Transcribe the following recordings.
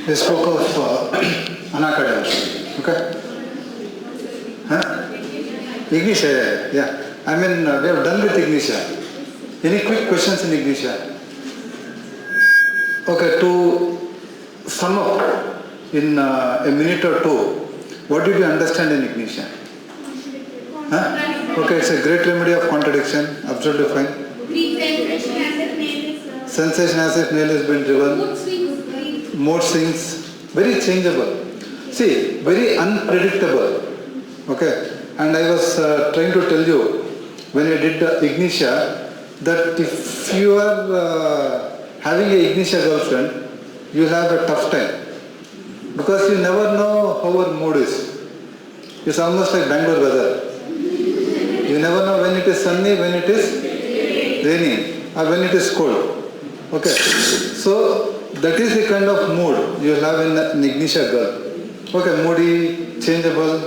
We spoke of Anacardium. Okay? Huh? Ignatia, yeah. I mean, we have done with Ignatia. Any quick questions in Ignatia? Okay, to sum up in a minute or two, what did you understand in Ignatia? Huh? Okay, it's a great remedy of contradiction. Absolutely fine. Sensation as if nail has been driven. Mood swings. Very changeable. See, very unpredictable. Okay. And I was trying to tell you, when I did the Ignatia, that if you are having a Ignatia girlfriend, you will have a tough time. Because you never know how her mood is. It's almost like Bangalore weather. You never know when it is sunny, when it is raining, or when it is cold. Okay. So, that is the kind of mood you will have in an Ignatia girl. Okay, moody, changeable.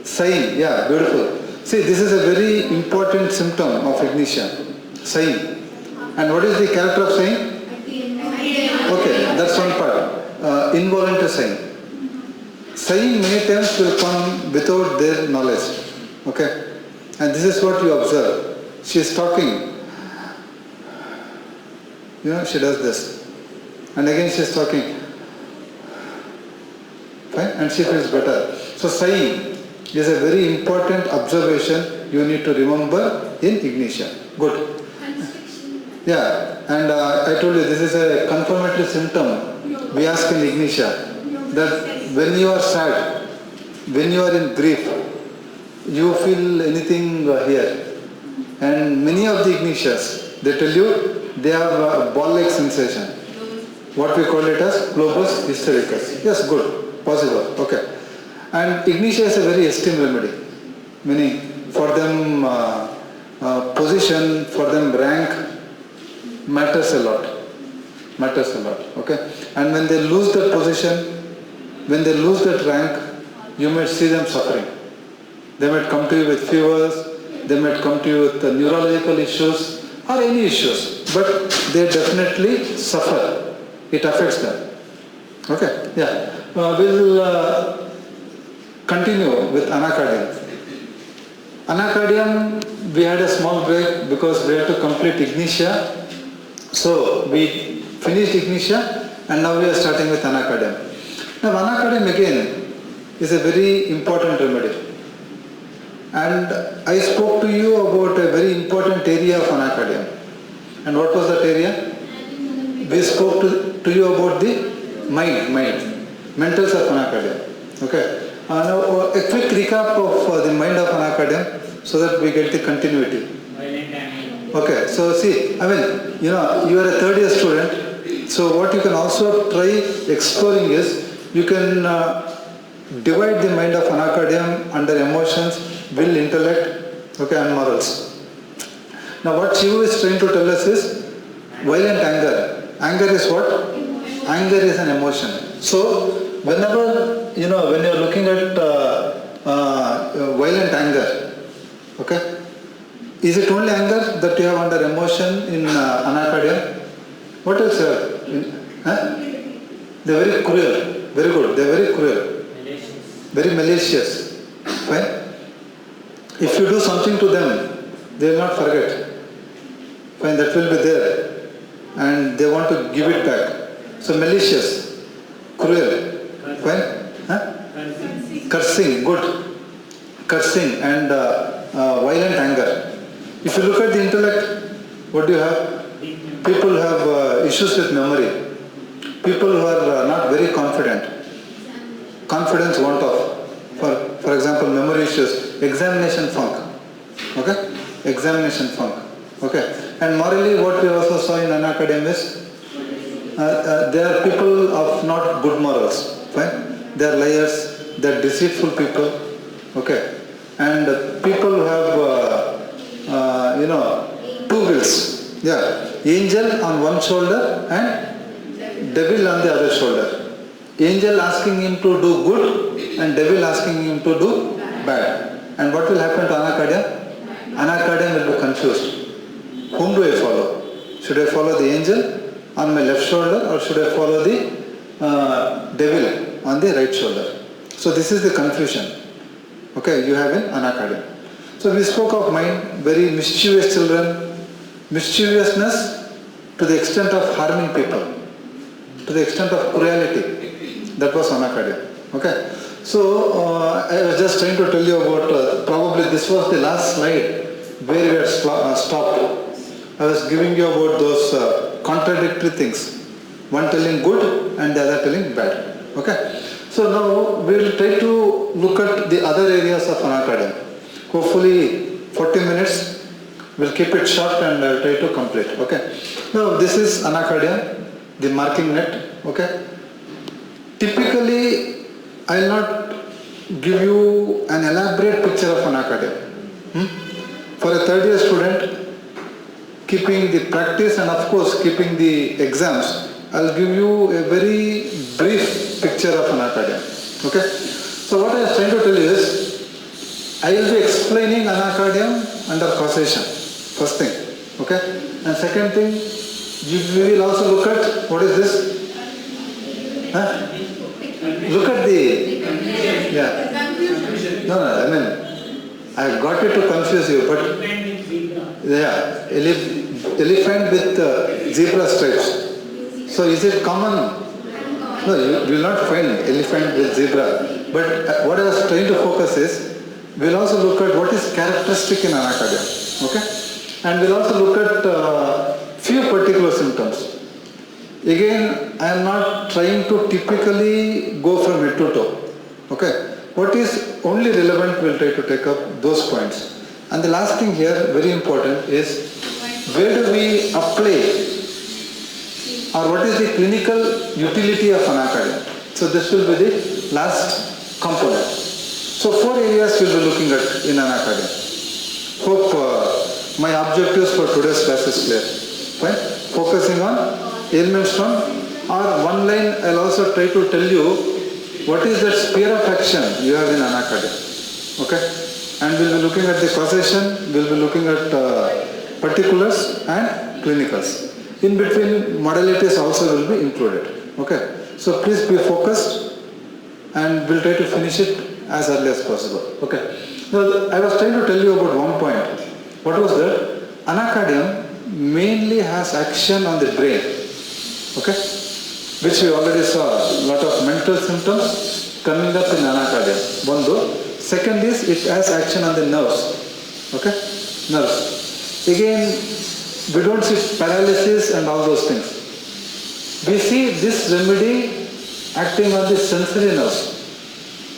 Sighing, yeah, beautiful. See, this is a very important symptom of Ignatia. Sighing. And what is the character of sighing? Okay, that's one part. Involuntary sighing. Sighing many times will come without their knowledge. Okay? And this is what you observe. She is talking. You know, she does this. And again she is talking. Fine? And she feels better. So sighing is a very important observation you need to remember in Ignatia. Good. Yeah, and I told you this is a confirmatory symptom. We ask in Ignatia that when you are sad, when you are in grief, you feel anything here. And many of the Ignatias, they tell you they have a ball-like sensation. What we call it as globus hystericus. Yes, good, possible, okay. And Ignatia is a very esteemed remedy, meaning for them position, for them rank matters a lot, okay. And when they lose that position, when they lose that rank, you might see them suffering. They might come to you with fevers, they might come to you with neurological issues or any issues, but they definitely suffer. It affects them. Okay, yeah. We'll continue with Anacardium. Anacardium, we had a small break because we had to complete Ignatia. So we finished Ignatia and now we are starting with Anacardium. Now Anacardium again is a very important remedy. And I spoke to you about a very important area of Anacardium. And what was that area? We spoke to you about the mentals of Anacardium. Okay. Now a quick recap of the mind of Anacardium so that we get the continuity. Okay, so see, I mean, you know, you are a third year student, so what you can also try exploring is, you can divide the mind of Anacardium under emotions, will, intellect, okay, and morals. Now what Shivu is trying to tell us is, violent anger. Anger is what? Anger is an emotion. So, whenever, you know, when you are looking at violent anger, okay, is it only anger that you have under emotion in Anacardium? What else? They are very cruel. Very good. They are very cruel. Very malicious. Fine. If you do something to them, they will not forget. Fine. That will be there. And they want to give it back. So malicious, cruel. Fine. Cursing. Good. Cursing and violent anger. If you look at the intellect, what do you have? People who have issues with memory. People who are not very confident. Confidence want of. For example, memory issues. Examination funk. Okay? Examination funk. Okay? And morally, what we also saw in Anacardium is, there are people of not good morals. Fine? They are liars. They are deceitful people. Okay? And people who have two wills. Yeah. Angel on one shoulder and devil on the other shoulder. Angel asking him to do good and devil asking him to do bad. And what will happen to Anacardium? Anacardium will be confused. Whom do I follow? Should I follow the angel on my left shoulder or should I follow the devil on the right shoulder. So this is the confusion. Okay, you have an anacardium. So we spoke of mind, very mischievous children, mischievousness to the extent of harming people, to the extent of cruelty. That was anacardium. Okay. So I was just trying to tell you about, probably this was the last slide where we had stopped. I was giving you about those contradictory things. One telling good and the other telling bad. Okay. So now we will try to look at the other areas of anacardium. Hopefully 40 minutes, we'll keep it short and I'll try to complete. Okay. Now this is anacardium, the marking net. Okay. Typically, I will not give you an elaborate picture of anacardium. For a third year student, keeping the practice and of course keeping the exams, I'll give you a very brief picture of anacardium. Okay? So what I was trying to tell you is, I will be explaining anacardium under causation, first thing. Okay? And second thing, we will also look at, what is this? Huh? Look at the, yeah. No, I mean, I got it to confuse you, but yeah, elephant with zebra stripes. So is it common? No, you will not find elephant with zebra. But what I was trying to focus is, we'll also look at what is characteristic in anacardium. Okay? And we'll also look at few particular symptoms. Again, I am not trying to typically go from head to toe. Okay? What is only relevant, we'll try to take up those points. And the last thing here, very important, is where do we apply, or what is the clinical utility of anacardium? So this will be the last component. So 4 areas we'll be looking at in anacardium. Hope my objectives for today's class is clear. Fine? Focusing on ailments from, or one line I'll also try to tell you what is that sphere of action you have in anacardium. Okay? And we'll be looking at the causation, we'll be looking at particulars and clinicals. In between, modalities also will be included. Okay? So please be focused and we'll try to finish it as early as possible. Okay? Now, I was trying to tell you about one point. What was that? Anacardium mainly has action on the brain. Okay? Which we already saw. A lot of mental symptoms coming up in anacardium. One though. Second is it has action on the nerves. Okay? Nerves. Again, we don't see paralysis and all those things. We see this remedy acting on the sensory nerves.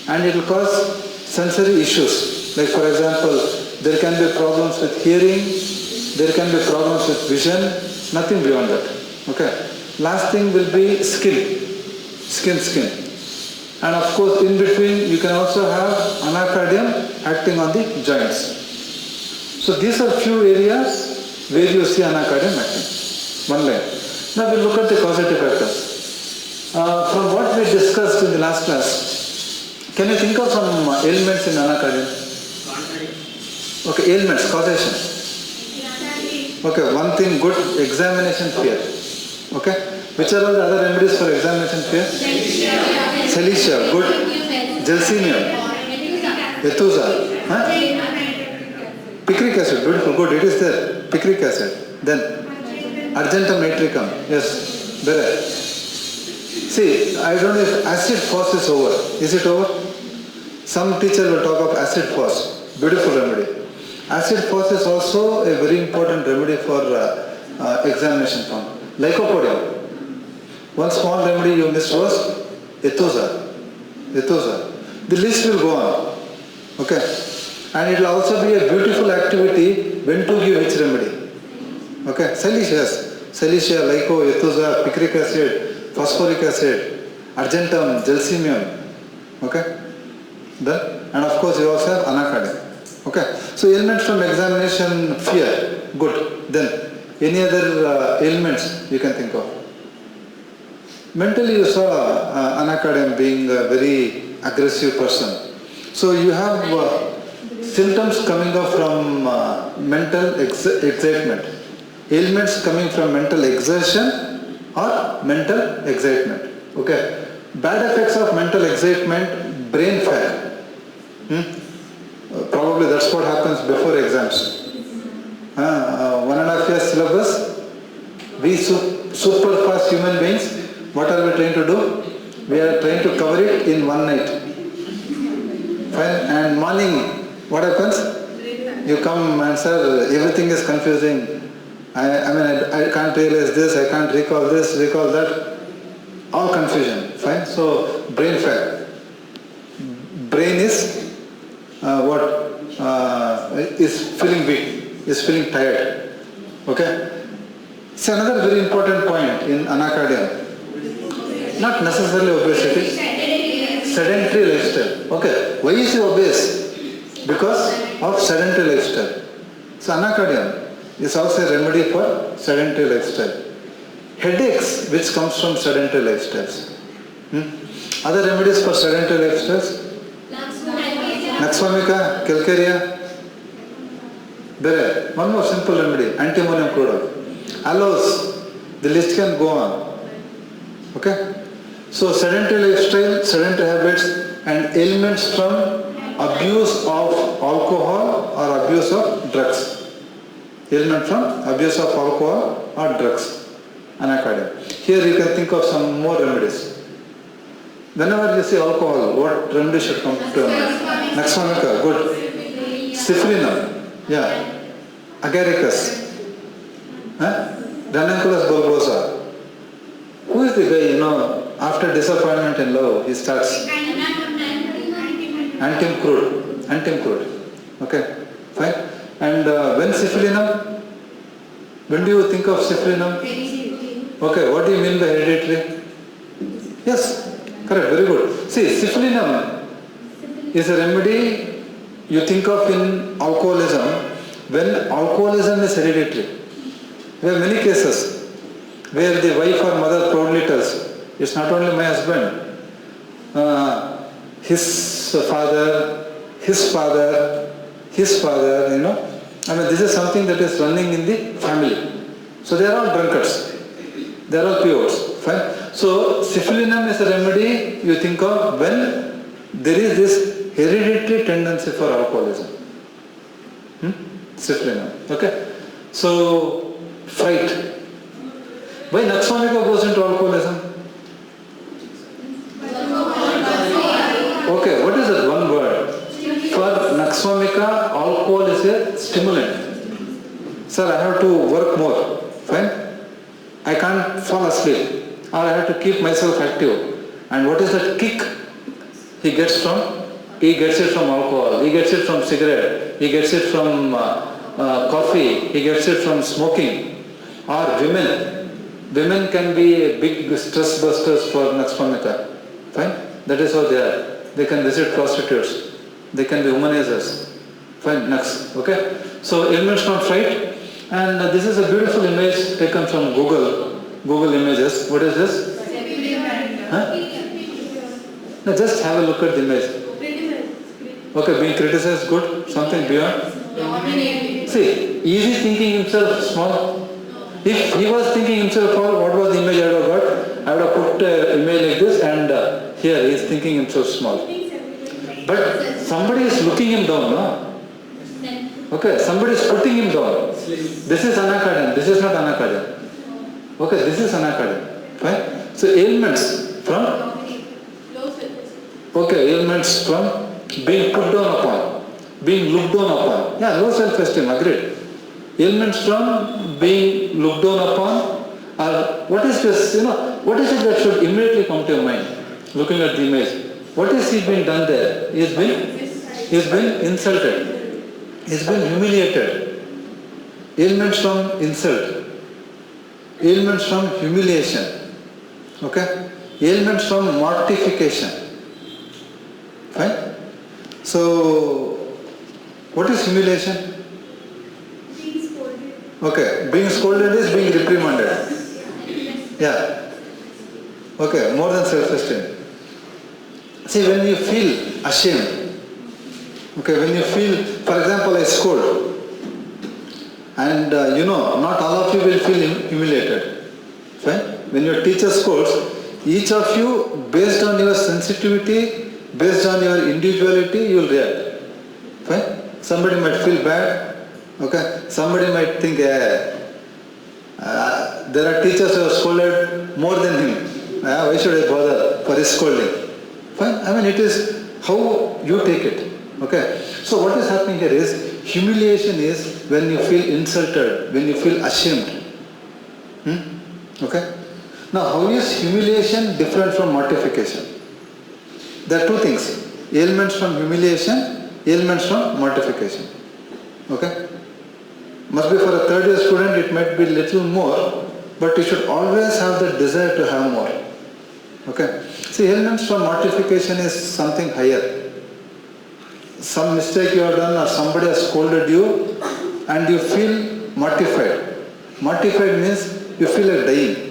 And it will cause sensory issues. Like for example, there can be problems with hearing, there can be problems with vision, nothing beyond that. Okay? Last thing will be skin. And of course, in between, you can also have anacardium acting on the joints. So these are few areas where you see anacardium acting. One line. Now we'll look at the causative factors. From what we discussed in the last class, can you think of some ailments in anacardium? Okay, ailments, causation. Okay, one thing good, examination fear. Okay? Which are all the other remedies for examination fear? Cilicia, good. Gelsemium. Ethusa. Huh? Picric acid, beautiful, good. It is there. Picric acid. Then argentum nitricum. Yes, there. See, I don't know if acid force is over. Is it over? Some teacher will talk of acid force. Beautiful remedy. Acid force is also a very important remedy for examination form. Lycopodium. One small remedy you missed was Ethusa. The list will go on. Okay. And it will also be a beautiful activity when to give which remedy. Okay. Cilicia, Lyco, Ethusa, picric acid, phosphoric acid, argentum, gelsemium. Okay. Then, and of course you also have anacardium. Okay. So ailments from examination fear. Good. Then any other ailments you can think of? Mentally you saw anacardium being a very aggressive person. So you have symptoms coming up from mental excitement. Ailments coming from mental exertion or mental excitement. Okay. Bad effects of mental excitement, brain fag. Probably that's what happens before exams. 1.5 years syllabus. We super fast human beings, what are we trying to do? We are trying to cover it in one night. Fine. And morning, what happens? You come and sir, everything is confusing. I can't realize this, I can't recall this, recall that. All confusion. Fine. So brain fag. Brain is is feeling weak, is feeling tired. Okay. It's another very important point in anacardium. Not necessarily obesity, sedentary lifestyle. Okay, why is he obese? Because of sedentary lifestyle. So anacardium is also a remedy for sedentary lifestyle. Headaches, which comes from sedentary lifestyles. Other remedies for sedentary lifestyles? Naxvomica, calcarea. There, one more simple remedy, antimonium crude oil. Aloes, the list can go on. Okay? So sedentary lifestyle, sedentary habits and ailments from abuse of alcohol or abuse of drugs. Ailment from abuse of alcohol or drugs. Anacardium. Here you can think of some more remedies. Whenever you say alcohol, what remedy should come to mind? Naxvomica, good. Syphilinum, yeah. Agaricus. Ranunculus bulbosa. Who is the guy, after disappointment in love, he starts Antim crude. Okay, fine. And when syphilinum? When do you think of syphilinum? Okay, what do you mean by hereditary? Yes, correct, very good. See, syphilinum is a remedy you think of in alcoholism when alcoholism is hereditary. We have many cases where the wife or mother proudly tells, it's not only my husband, his father, this is something that is running in the family. So they are all drunkards. They are all pures. Fine. So syphilinum is a remedy you think of when there is this hereditary tendency for alcoholism. Syphilinum. Okay. So fright. Why Naxvomica goes into alcoholism? Okay, what is that one word? For Naxvomica, alcohol is a stimulant. Sir, I have to work more. Fine? I can't fall asleep. Or I have to keep myself active. And what is that kick he gets from? He gets it from alcohol. He gets it from cigarette. He gets it from coffee. He gets it from smoking. Or women. Women can be a big stress busters for Naxvomica. Fine? That is how they are. They can visit prostitutes. They can be womanizers. Fine, Nax. Okay? So ailments from fright. And this is a beautiful image taken from Google Images. What is this? No, just have a look at the image. Okay, being criticized, good. Something beyond. See, easy thinking himself small. If he was thinking himself small, what was the image I would have got? I would have put an image like this, and here he is thinking himself small. But somebody is looking him down, no? Okay, somebody is putting him down. This is anacardium, this is not anacardium. Okay, this is anacardium. Fine? So ailments from? Okay, ailments from being put down upon, being looked down upon. Yeah, low self-esteem, agreed. Ailments from being looked down upon, or what is this, what is it that should immediately come to your mind, looking at the image? What is he being done there? He has been insulted. He's been humiliated. Ailments from insult. Ailments from humiliation. Okay? Ailments from mortification. Fine? So, what is humiliation? Being scolded. Okay, being scolded is being reprimanded. Yeah. Okay, more than self-esteem. See, when you feel ashamed, okay, when you feel, for example, I scold, and not all of you will feel humiliated. Fine? When your teacher scolds, Each of you, based on your sensitivity, based on your individuality, you will react. Fine? Somebody might feel bad. Okay? Somebody might think, there are teachers who have scolded more than him. Why should I bother for his scolding? Fine? I mean, it is how you take it. Okay? So what is happening here is, humiliation is when you feel insulted, when you feel ashamed. Okay? Now, how is humiliation different from mortification? There are two things. Ailments from humiliation, ailments from mortification. Okay? Must be for a third year student, it might be little more, but you should always have the desire to have more. Okay? See, ailments from mortification is something higher. Some mistake you have done or somebody has scolded you and you feel mortified. Mortified means you feel like dying.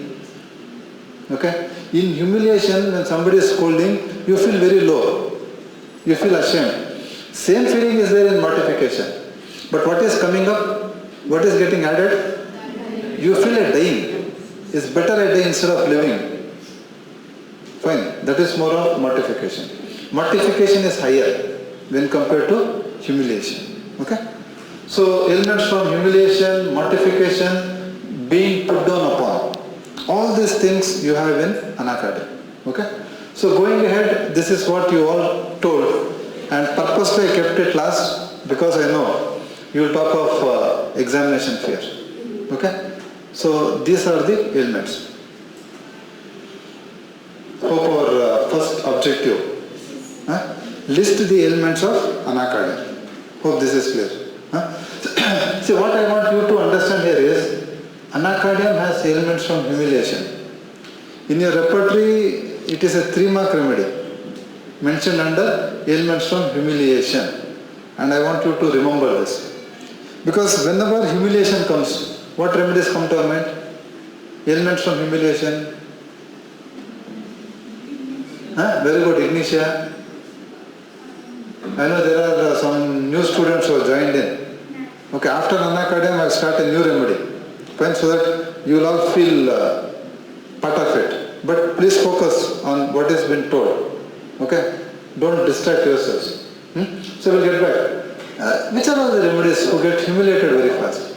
Okay? In humiliation, when somebody is scolding, you feel very low. You feel ashamed. Same feeling is there in mortification. But what is coming up? What is getting added? You feel like dying. It's better I die instead of living. Fine. That is more of mortification. Mortification is higher when compared to humiliation. Okay? So, ailments from humiliation, mortification, being put down upon. All these things you have in Anacardium. Okay? So going ahead, this is what you all told, and purposely I kept it last because I know you will talk of examination fear. Okay? So these are the ailments. Hope our first objective. List the ailments of Anacardium. Hope this is clear. See, what I want you to understand here is, Anacardium has ailments from humiliation. In your repertory, it is a 3-mark remedy mentioned under ailments from humiliation. And I want you to remember this. Because whenever humiliation comes, what remedies come to our mind? Ailments from humiliation. Very good, Ignatia. I know there are some new students who have joined in. Okay, after Anacardium, I will start a new remedy. Fine, so that you will all feel part of it. But please focus on what has been told. Okay? Don't distract yourselves. So we'll get back. Which are all the remedies who get humiliated very fast?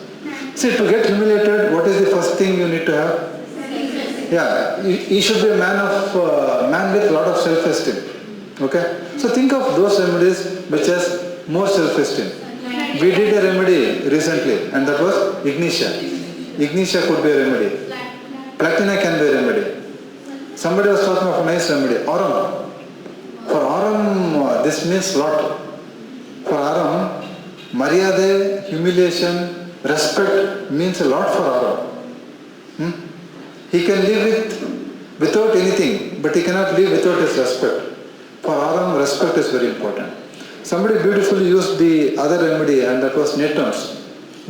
See, to get humiliated, what is the first thing you need to have? Yeah, you should be a man with a lot of self-esteem. Okay? So think of those remedies which has more self-esteem. We did a remedy recently, and that was Ignatia. Ignatia could be a remedy. Platina can be a remedy. Somebody was talking of a nice remedy. Aurum. For aurum, this means lot. For aurum, maryade, humiliation, respect means a lot for aurum. He can live without anything, but he cannot live without his respect. For aurum, respect is very important. Somebody beautifully used the other remedy, and that was netrums.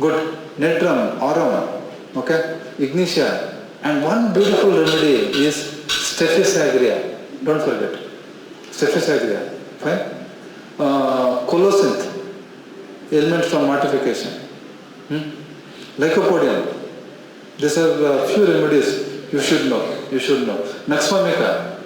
Good. Netrum, aurum. Okay, Ignatia, and one beautiful remedy is Stephysagria. Don't forget, Stephysagria. Fine. Colocynth, ailment from mortification. Lycopodium. These are few remedies you should know. You should know. Naxmamica,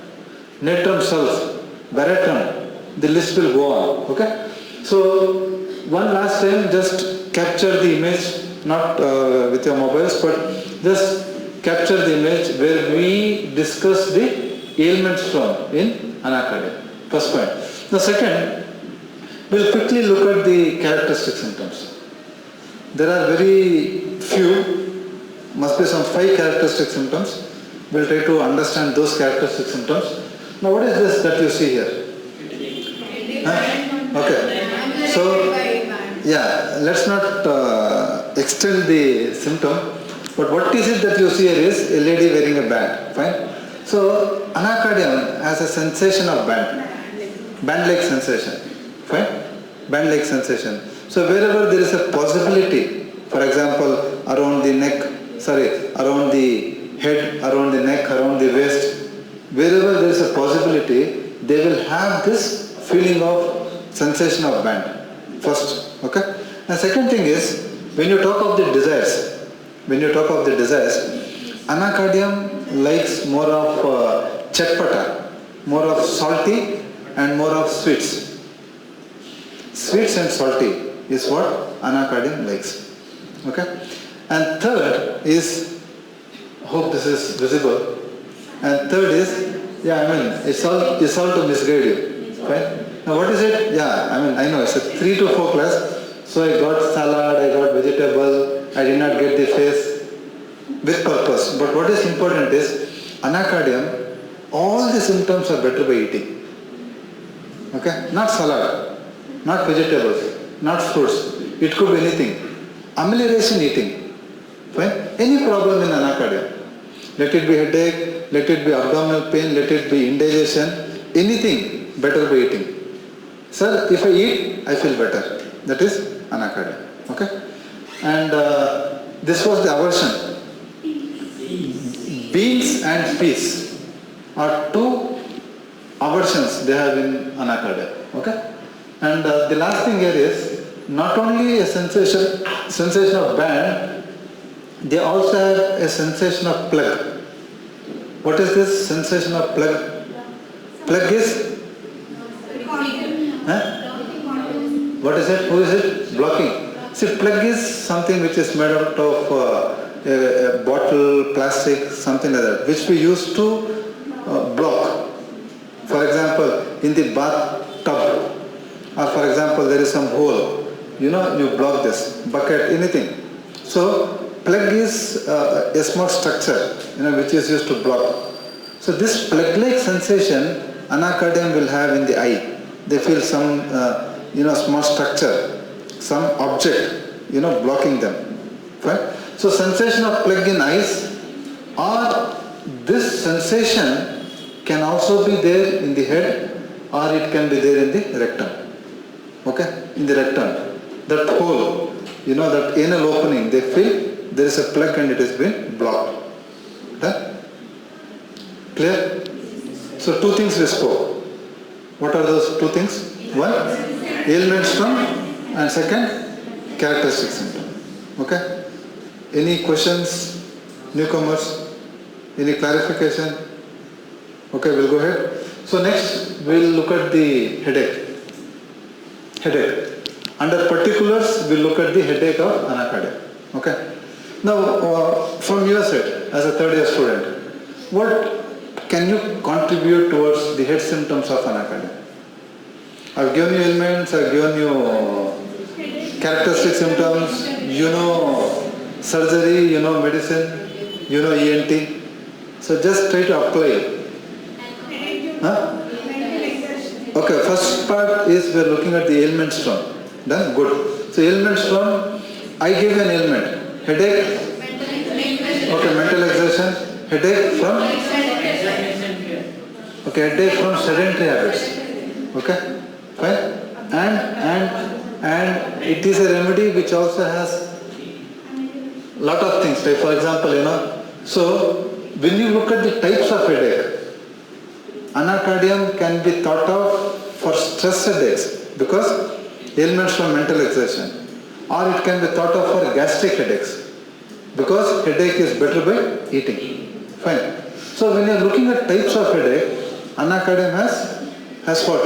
Natrum sulf, Baratrum. The list will go on. Okay. So one last time, just capture the image. Not with your mobiles, but just capture the image where we discuss the ailments from in Anacardium. First point. The second, we'll quickly look at the characteristic symptoms. There are very few, must be some 5 characteristic symptoms. We'll try to understand those characteristic symptoms. Now what is this that you see here? Okay. So, yeah, let's not extend the symptom, but what is it that you see here is a lady wearing a band. Fine. So, Anacardium has a sensation of band-like sensation. Fine. Band-like sensation. So, wherever there is a possibility, for example, around the neck, around the head, around the neck, around the waist, wherever there is a possibility, they will have this feeling of sensation of band. First, okay? And second thing is, when you talk of the desires, Anacardium likes more of chatpata, more of salty and more of sweets. Sweets and salty is what anacardium likes. Okay? And third is, hope this is visible. And third is, it's all to misguide you. Right? Now what is it? I know it's a 3 to 4 class. So I got salad, I got vegetable, I did not get the face with purpose. But what is important is, anacardium, all the symptoms are better by eating. Okay? Not salad, not vegetables, not fruits. It could be anything. Amelioration eating. Fine? Any problem in anacardium. Let it be headache, let it be abdominal pain, let it be indigestion, anything better by eating. Sir, if I eat, I feel better. That is anacardium. Okay? And this was the aversion. Beans and peas are two aversions they have in anacardium. Okay? And the last thing here is, not only a sensation of band, they also have a sensation of plug. What is this sensation of plug? Plug is? What is it? Who is it? Blocking. See, plug is something which is made out of a bottle, plastic, something like that, which we use to block. For example, in the bathtub, or for example, there is some hole, you block this, bucket, anything. So, plug is a small structure, which is used to block. So this plug-like sensation, anacardium will have in the eye. They feel some, small structure, some object, blocking them. Right? So sensation of plug in eyes, or this sensation can also be there in the head, or it can be there in the rectum. Okay? In the rectum. That hole, that anal opening, they feel there is a plug and it has been blocked. Okay? Clear? So two things we spoke. What are those two things? One, ailments from, and second, characteristic symptom. Okay? Any questions? Newcomers? Any clarification? Okay, we'll go ahead. So next, we'll look at the headache. Headache. Under particulars, we'll look at the headache of anacardium. Okay? Now, from your side, as a third year student, what can you contribute towards the head symptoms of anacardium? I've given you ailments, I've given you characteristic symptoms, surgery, medicine, ENT. So just try to apply. Huh? Okay, first part is we are looking at the ailments from. Done? Good. So ailments from, I gave you an ailment. Headache? Okay, mental exertion. Headache from? Okay, headache from sedentary habits. Okay? Fine? And it is a remedy which also has lot of things. Like for example, so when you look at the types of headache, anacardium can be thought of for stress headaches because ailments from mental exertion, or it can be thought of for gastric headaches because headache is better by eating. Fine. So when you are looking at types of headache, anacardium has what?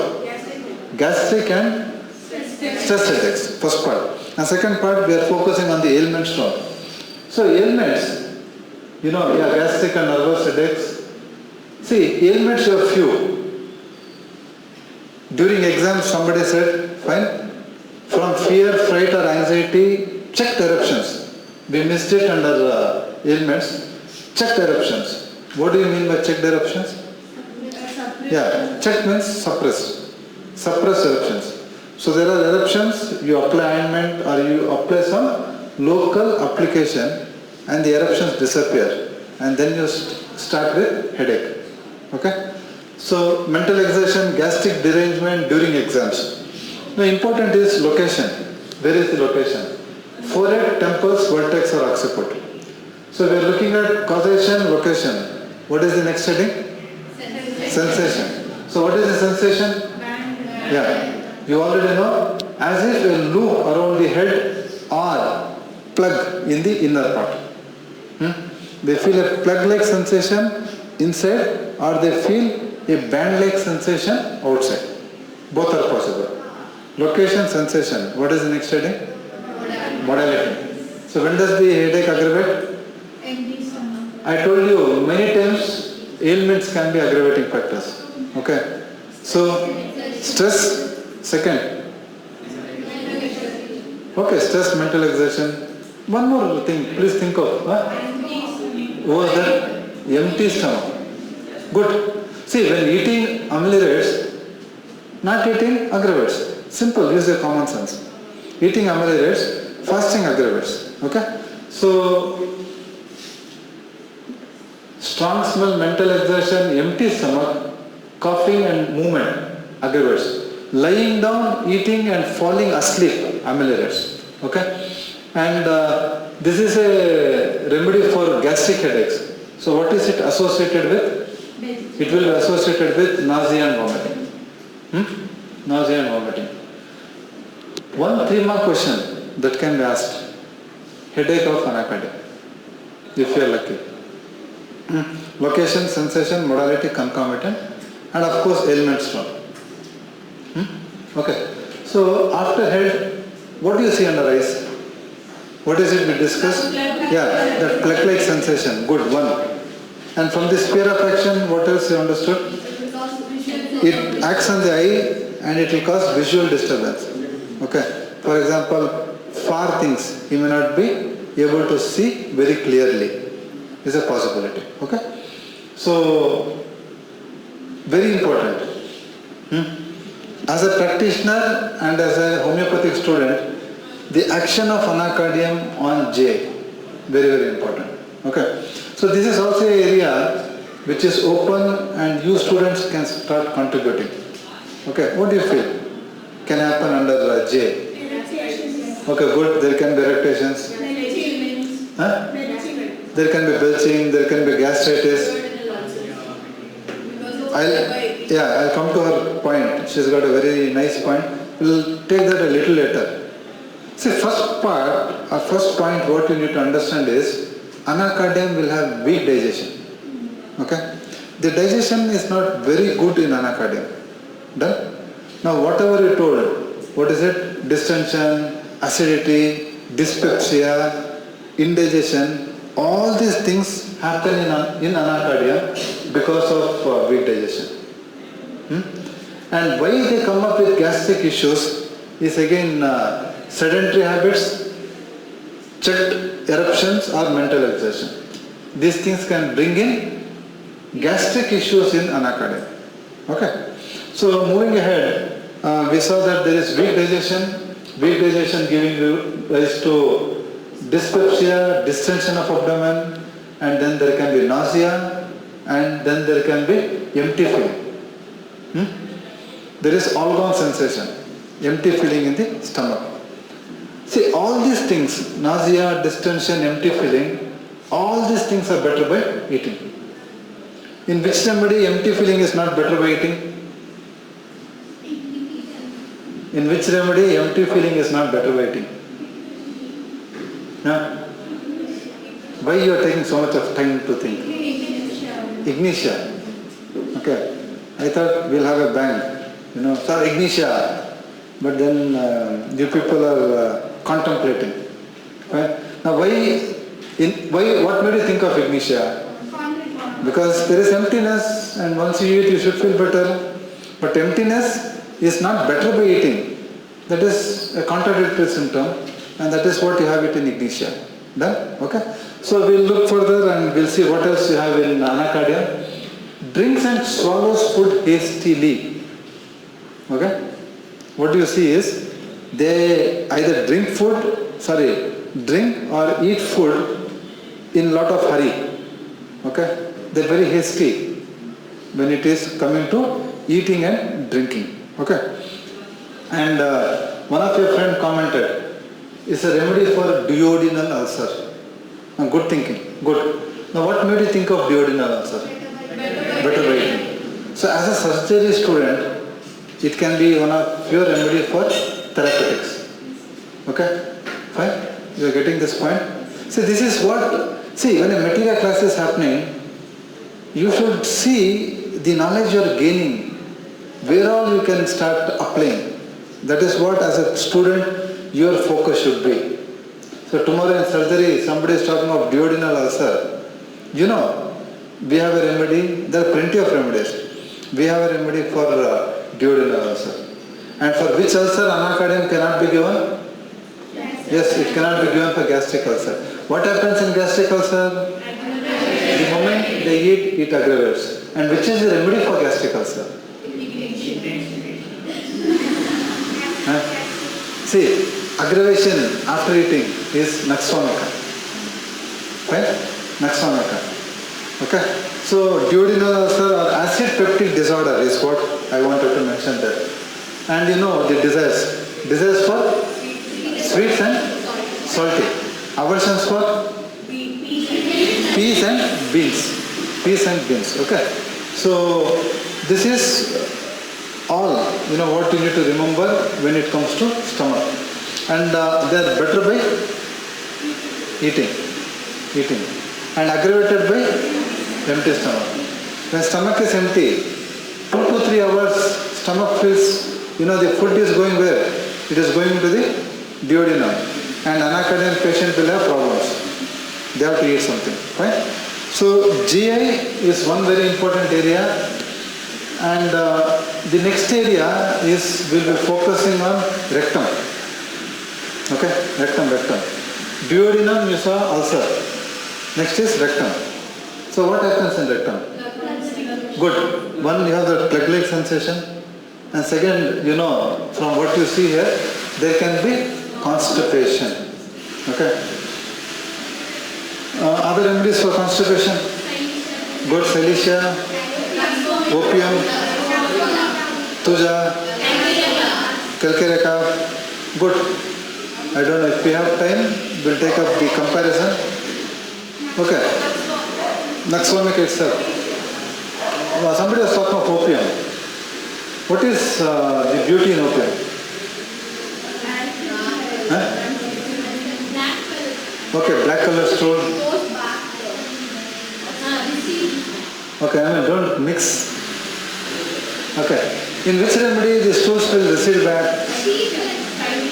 Gastric and stress headaches, first part. And second part, we are focusing on the ailments from. So ailments, gastric and nervous headaches. See, ailments are few. During exams, somebody said, fine, from fear, fright or anxiety, check the eruptions. We missed it under ailments. Check the eruptions. What do you mean by check the eruptions? Yeah, check means suppress. Suppress eruptions. So there are eruptions, you apply ointment or you apply some local application and the eruptions disappear. And then you start with headache. Okay? So mental exertion, gastric derangement during exams. Now important is location. Where is the location? Forehead, temples, vertex or occiput. So we are looking at causation, location. What is the next heading? Sensation. So what is the sensation? Yeah. You already know, as if a loop around the head or plug in the inner part. They feel a plug-like sensation inside or they feel a band-like sensation outside. Both are possible. Location, sensation. What is the next heading? Modality. So when does the headache aggravate? Empty stomach. I told you many times ailments can be aggravating factors. Okay. So stress, second. Okay, stress, mental exertion. One more thing, please think of. What was that? Empty stomach. Good. See, when eating ameliorates, not eating aggravates. Simple, use your common sense. Eating ameliorates, fasting aggravates. Okay? So, strong smell, mental exertion, empty stomach, coughing and movement aggravates. Lying down, eating and falling asleep ameliorates. Okay? And this is a remedy for gastric headaches. So what is it associated with? It will be associated with nausea and vomiting. Nausea and vomiting. 1 3-mark question that can be asked. Headache of anacardium, if you are lucky. Location, sensation, modality, concomitant, and of course ailment storm. Okay. So after head, what do you see under eyes? What is it we discussed? Yeah, that plaque-like sensation. Good, one. And from this sphere of action, what else you understood? It acts on the eye and it will cause visual disturbance. Okay. For example, far things you may not be able to see very clearly. Is a possibility. Okay. So, very important. As a practitioner and as a homeopathic student, the action of anacardium on J, very, very important. Okay. So this is also an area which is open and you students can start contributing. Okay. What do you feel can happen under J? Okay, good. There can be irritations. Huh? There can be belching, there can be gastritis. I'll come to her point. She's got a very nice point. We'll take that a little later. See, first point what you need to understand is anacardium will have weak digestion. Okay? The digestion is not very good in anacardium. Done? Now whatever you told, what is it? Distension, acidity, dyspepsia, indigestion, all these things happen in anacardium because of weak digestion. And why they come up with gastric issues is again sedentary habits, checked eruptions or mental exertion. These things can bring in gastric issues in anacardium. Okay. So moving ahead, we saw that there is weak digestion giving rise to dyspepsia, distension of abdomen, and then there can be nausea, and then there can be empty feeling. There is all-gone sensation, empty feeling in the stomach. See, all these things, nausea, distension, empty feeling, all these things are better by eating. In which remedy empty feeling is not better by eating? In which remedy empty feeling is not better by eating? Yeah? Why you are taking so much of time to think? Ignatia. Okay. I thought we'll have a bang. Sir, Ignatia. But then you people are contemplating. Right? Now what made you think of Ignatia? Because there is emptiness and once you eat you should feel better. But emptiness is not better by eating. That is a contradictory symptom and that is what you have it in Ignatia. Done? Okay? So we'll look further and we'll see what else you have in anacardium. Drinks and swallows food hastily. Okay? What you see is they either drink or eat food in lot of hurry. Okay? They're very hasty when it is coming to eating and drinking. Okay? And one of your friends commented, it's a remedy for duodenal ulcer. Good thinking. Good. Now what made you think of duodenal ulcer? Better by eating. So as a surgery student, it can be one of your remedy for therapeutics. Okay? Fine? You are getting this point? See, this is what, when a material class is happening, you should see the knowledge you are gaining, where all you can start applying. That is what, as a student, your focus should be. So tomorrow in surgery, somebody is talking of duodenal ulcer. You know, we have a remedy. There are plenty of remedies. We have a remedy for duodenal ulcer. And for which ulcer anacardium cannot be given? Yes, it cannot be given for gastric ulcer. What happens in gastric ulcer? The moment they eat, it aggravates. And which is the remedy for gastric ulcer? Huh? See, aggravation after eating is naxomika. Right? Naxomika. Okay? So, duodenal ulcer or acid peptic disorder is what I wanted to mention there. And you know the desires. Desires for sweets and salty. Aversions for peas and beans. Peas and beans. Okay? So, this is all, what you need to remember when it comes to stomach. And they are better by eating. And aggravated by empty stomach. When stomach is empty, 2 to 3 hours, stomach feels, the food is going where? It is going into the duodenum. And anacardium patient will have problems. They have to eat something, right? So GI is one very important area. And the next area is, we'll be focusing on rectum. Okay, rectum. Duodenum, you saw ulcer. Next is rectum. So what happens in rectum? Good. One, you have the plug-like sensation. And second, from what you see here, there can be constipation. Okay. Other remedies for constipation? Good, Cilicia, opium, tuja, calcareca. Good. I don't know if we have time, we'll take up the comparison. Okay. Naxomic itself. Somebody was talking of opium. What is the beauty in opium? Huh? Okay, black color stool. Okay, don't mix. Okay. In which remedy the stools will recede back?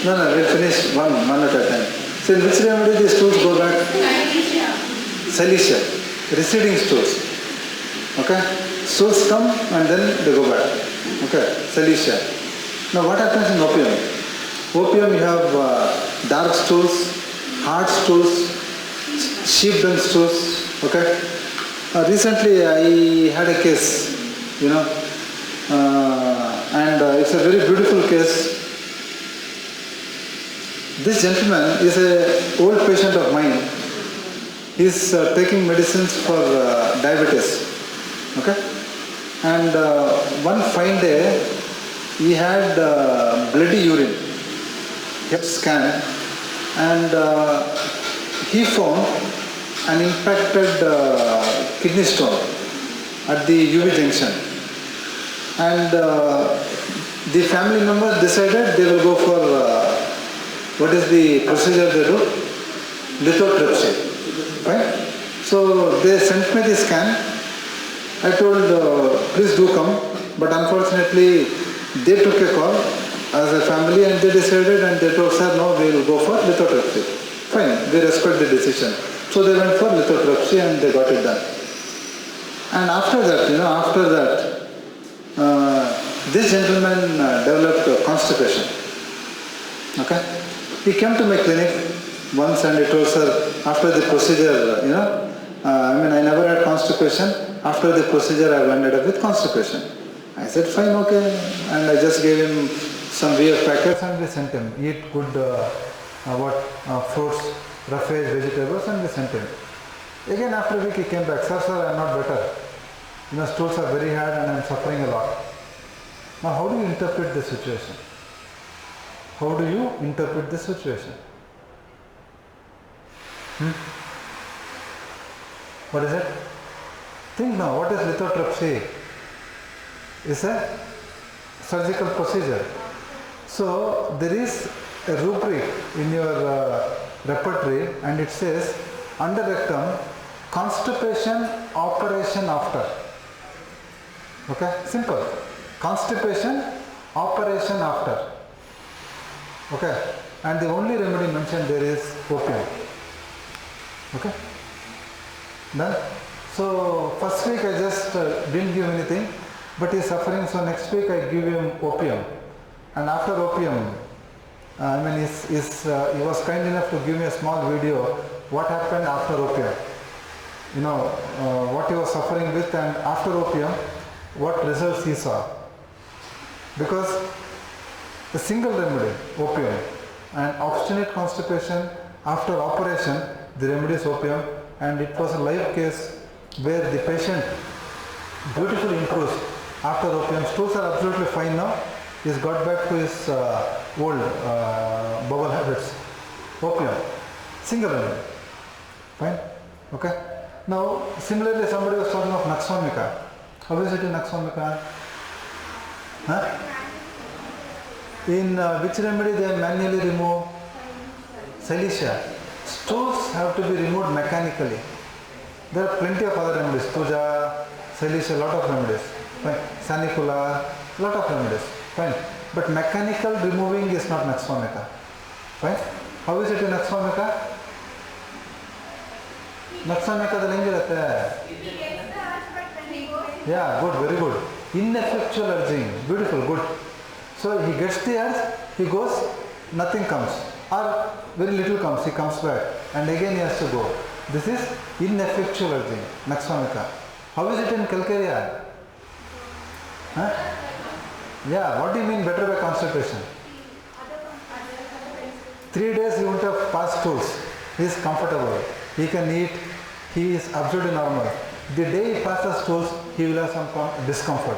No, we'll finish one at a time. So in which remedy the stools go back? Cilicia. Receding stools. Okay. Stools come and then they go back. Okay. Cilicia. Now what happens in opium? Opium you have dark stools, hard stools, sheep dung stools. Okay. Recently I had a case, and it's a very beautiful case. This gentleman is an old patient of mine. He's taking medicines for diabetes. Okay? And one fine day, he had bloody urine. He had scan, and he found an impacted kidney stone at the UV junction. And the family members decided they will go for what is the procedure they do? Lithotripsy. Right? So they sent me the scan. I told, please do come. But unfortunately, they took a call as a family and they decided and they told, sir, no, we will go for lithotripsy. Fine, we respect the decision. So they went for lithotripsy and they got it done. And after that, this gentleman developed constipation. Okay? He came to my clinic once and he told, sir, after the procedure, I never had constipation. After the procedure, I ended up with constipation. I said, fine, okay. And I just gave him some VF packets and we sent him. Eat good fruits, roughage, vegetables, and we sent him. Again, after a week, he came back. Sir, I am not better. Stools are very hard and I am suffering a lot. Now, how do you interpret this situation? How do you interpret this situation? What is it? Think now, what is lithotripsy? It's a surgical procedure. So, there is a rubric in your repertory and it says, under rectum, constipation operation after. Okay, simple. Constipation, operation after. Okay, and the only remedy mentioned there is opium. Okay, done. So first week I just didn't give anything, but he is suffering, so next week I give him opium. And after opium, he was kind enough to give me a small video what happened after opium. You know, what he was suffering with, and after opium, what results he saw. Because the single remedy, opium, and obstinate constipation after operation, the remedy is opium, and it was a live case where the patient beautifully improves after opium. Stools are absolutely fine now. He's got back to his old bowel habits. Opium, single remedy, fine, okay. Now, similarly, somebody was talking of Naxomica. How is it in Naxomica? Huh? In which remedy they manually remove? Silicea. Stools have to be removed mechanically. There are plenty of other remedies. Tuja, Silicea, lot of remedies. Fine. Sanicula, lot of remedies. Fine. But mechanical removing is not Naxomica. Fine. How is it in Naxomica? Naxomica yeah, good, very good. Ineffectual urging, beautiful, good. So he gets the urge, he goes, nothing comes, or very little comes, he comes back, and again he has to go. This is ineffectual urging, Naxomica. How is it in Calcarea? Huh? Yeah, what do you mean better by constipation? 3 days he won't have passed stools. He is comfortable, he can eat, he is absolutely normal. The day he passes stools, he will have some discomfort.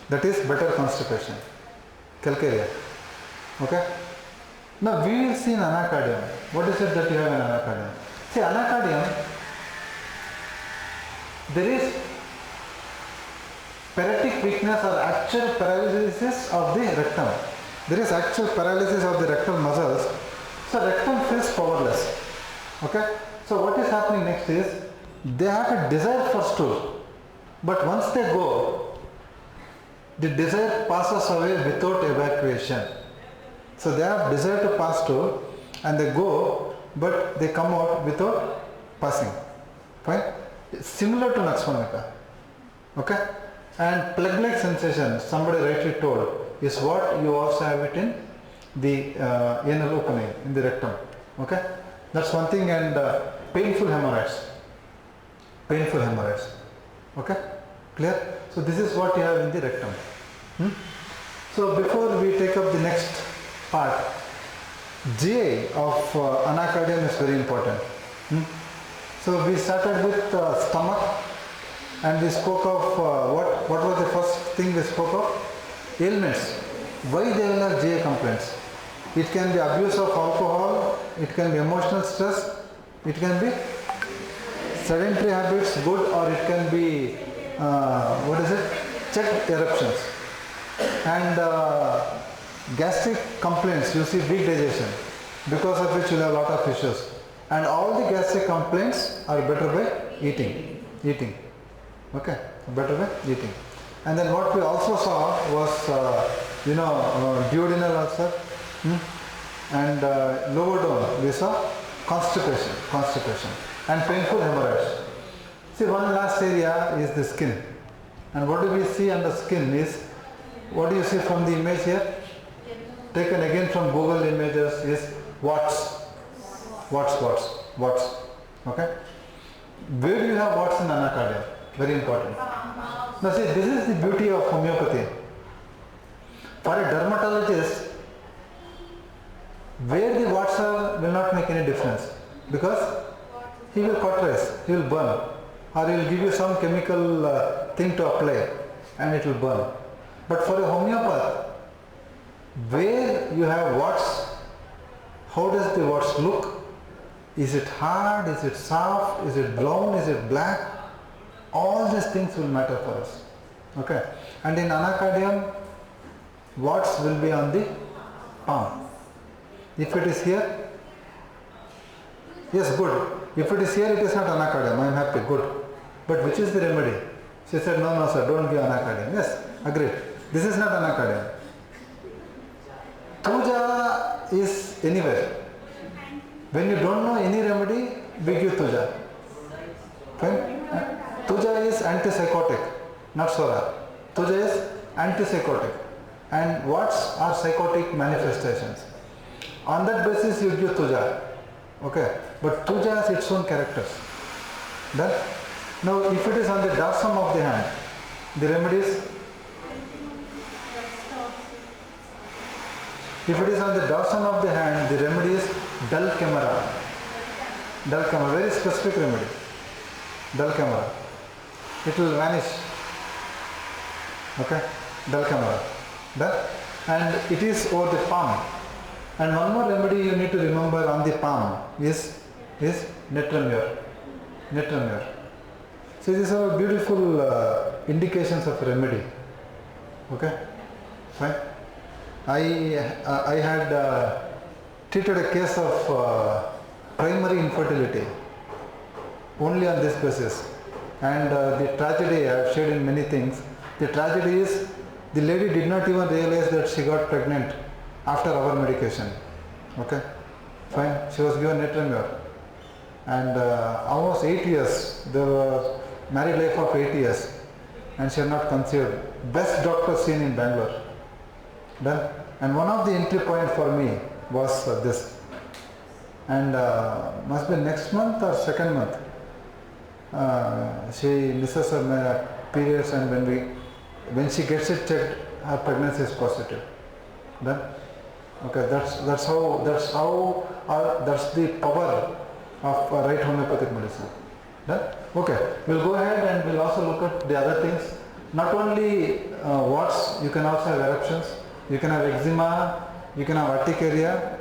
That is better constipation. Calcarea. Okay? Now we will see in anacardium. What is it that you have in anacardium? See, anacardium, there is paretic weakness or actual paralysis of the rectum. There is actual paralysis of the rectal muscles. So rectum feels powerless. Okay? So what is happening next is, they have a desire for stool, but once they go, the desire passes away without evacuation. So they have desire to pass stool, and they go, but they come out without passing. Fine? It's similar to Naxomica. Okay? And plug-like sensation, somebody rightly told, is what you also have it in the anal opening, in the rectum. Okay? That's one thing. And painful hemorrhoids. Painful hemorrhoids. Okay? Clear? So this is what you have in the rectum. So before we take up the next part, GI of anacardium is very important. So we started with stomach, and we spoke of what was the first thing we spoke of? Ailments. Why they will have GI complaints? It can be abuse of alcohol, it can be emotional stress, it can be sedentary habits, good, or it can be checked eruptions. And gastric complaints, you see weak digestion, because of which you will have a lot of issues. And all the gastric complaints are better by eating. Okay, better by eating. And then what we also saw was, duodenal ulcer, and lower down we saw constipation, and painful hemorrhoids. See, one last area is the skin. And what do we see on the skin is, what do you see from the image here? Taken again from Google images is warts. Okay? Where do you have warts in anacardium? Very important. Now see, this is the beauty of homeopathy. For a dermatologist, where the warts are will not make any difference, because he will cauterize, he will burn, or he will give you some chemical thing to apply, and it will burn. But for a homeopath, where you have warts, how does the warts look? Is it hard? Is it soft? Is it brown? Is it black? All these things will matter for us. Okay. And in anacardium, warts will be on the palm. If it is here, yes, good. If it is here, it is not anacardium. I am happy, good. but which is the remedy? She said, no, no sir, don't give anacardium. Yes, agreed. This is not anacardium. Tuja is anywhere. When you don't know any remedy, we give tuja. Fine? Tuja is antipsychotic, not sora. Tuja is antipsychotic. And what are psychotic manifestations? On that basis you give tuja. Okay. But tuja has its own characters. Done? Now if it is on the dorsum of the hand, the remedy is, if it is on the dorsum of the hand, the remedy is dull camera. Dull camera, very specific remedy. Dull camera. It will vanish. Okay? Dull camera. Done? And it is over the palm. And one more remedy you need to remember on the palm is netramure. Netramure. So these are beautiful indications of remedy. Okay? Fine. I had treated a case of primary infertility only on this basis. And the tragedy, I have shared in many things, the tragedy is the lady did not even realize that she got pregnant after our medication. Okay? Fine. She was given netramure. And almost 8 years, there was married life of 8 years, and she had not conceived. Best doctor seen in Bangalore. Done. And one of the entry point for me was this. And must be next month or second month, she misses her periods, and when she gets it checked, her pregnancy is positive. Done. Okay, that's the power of right homeopathic medicine. Done? Okay, we'll go ahead and we'll also look at the other things. Not only warts, you can also have eruptions. You can have eczema, you can have urticaria.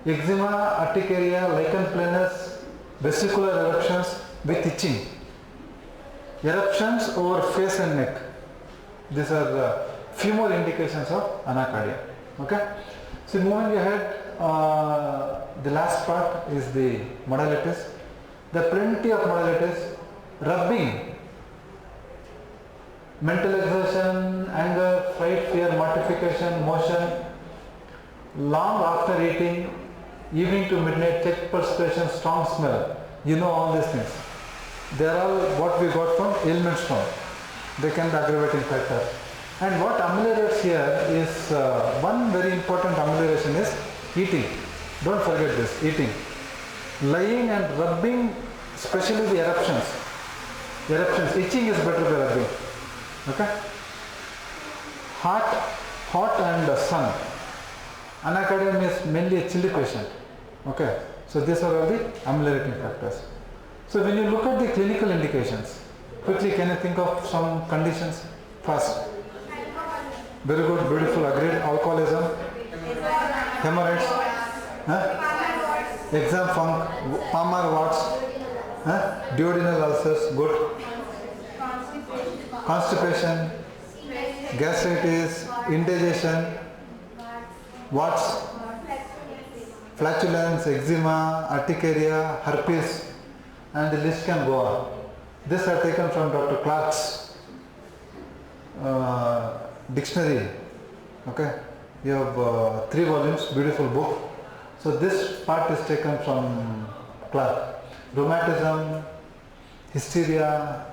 Eczema, urticaria, lichen planus, vesicular eruptions with itching. Eruptions over face and neck. These are few more indications of anacardia. Okay. So moving ahead, the last part is the modalities. There are plenty of modalities. Rubbing, mental exertion, anger, fright, fear, mortification, motion, long after eating, evening to midnight, thick perspiration, strong smell. You know all these things. They are all what we got from ailments from. They can be aggravating factor. And what ameliorates here is one very important amelioration is eating. Don't forget this, eating. Lying and rubbing, especially the eruptions. Eruptions, itching is better by rubbing. Okay? Hot and sun. Anacardium is mainly a chilly patient. Okay? So these are all the ameliorating factors. So when you look at the clinical indications, quickly can you think of some conditions? First. Very good, beautiful, agreed. Alcoholism, hemorrhoids, exam funk, palmar warts, duodenal ulcers, good. Constipation, gastritis, indigestion, warts, flatulence, eczema, urticaria, herpes, and the list can go on. This are taken from Dr. Clark's dictionary. Okay, you have 3 volumes, beautiful book. So this part is taken from Clark. Rheumatism, hysteria,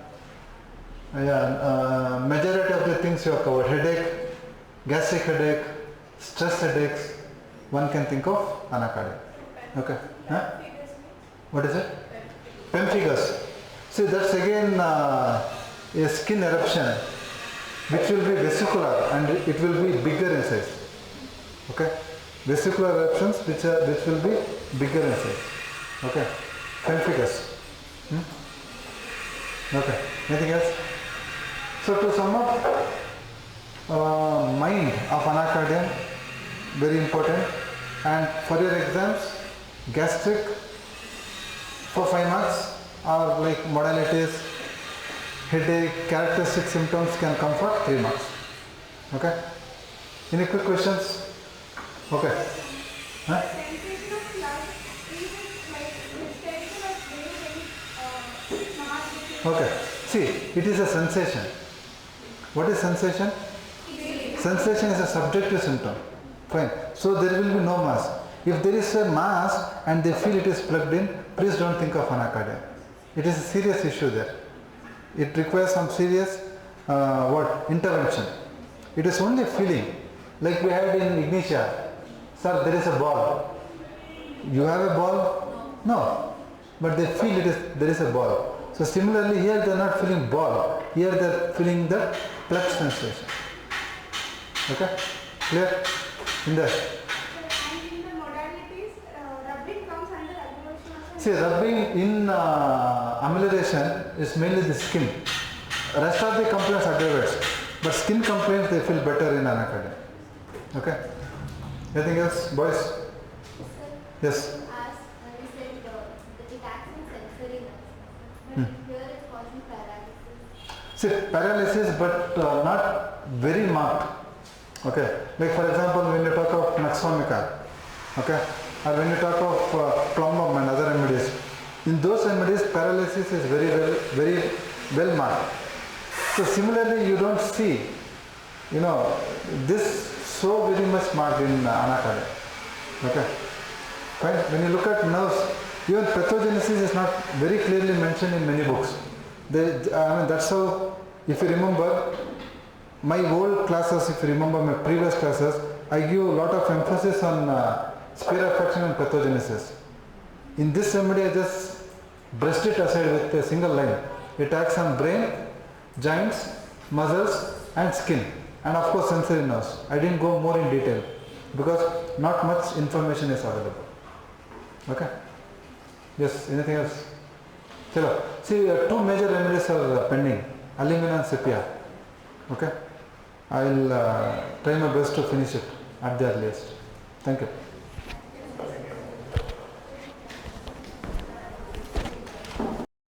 majority of the things you have covered. Headache, gastric headache, stress headaches. One can think of anacardium. Okay. What is it? Pemphigus. See, that's again a skin eruption, which will be vesicular and it will be bigger in size. Okay, vesicular eruptions which will be bigger in size. Okay, pemphigus. Okay, anything else? So to sum up, mind of anacardium, very important. And for your exams, gastric for 5 marks, or like modalities, headache, characteristic symptoms can come for 3 marks. Okay? Any quick questions? Okay. Huh? Okay. See, it is a sensation. What is sensation? Sensation is a subjective symptom. Fine. So there will be no mass. If there is a mass and they feel it is plugged in, please don't think of anacardium. It is a serious issue there. It requires some serious intervention. It is only feeling. Like we had in Ignatia. Sir, there is a ball. You have a ball? No. But they feel there is a ball. So similarly here they are not feeling ball. Here they are feeling the plug sensation. Okay? Clear? In there. And in the modalities, rubbing comes under aggravation also. See, rubbing in amelioration is mainly the skin. Rest of the complaints aggravates. But skin complaints they feel better in anacardium. Okay? Anything else, boys? Yes. As we said, it acts in sensory nerves, but here it's causing paralysis. See, paralysis, but not very marked. Okay, like for example, when you talk of Naxomica, okay, or when you talk of plumbum and other remedies, in those remedies, paralysis is very well marked. So similarly, you don't see, this so very much marked in anacardium. Okay. Fine. When you look at nerves, even pathogenesis is not very clearly mentioned in many books. That's how, if you remember, my old classes, if you remember my previous classes, I give a lot of emphasis on sphere of action and pathogenesis. In this remedy, I just brushed it aside with a single line. It acts on brain, joints, muscles and skin, and of course sensory nerves. I didn't go more in detail because not much information is available. Okay? Yes, anything else? Chalo. See, two major remedies are pending, alumina and sepia. Okay? I will try my best to finish it at the earliest. Thank you.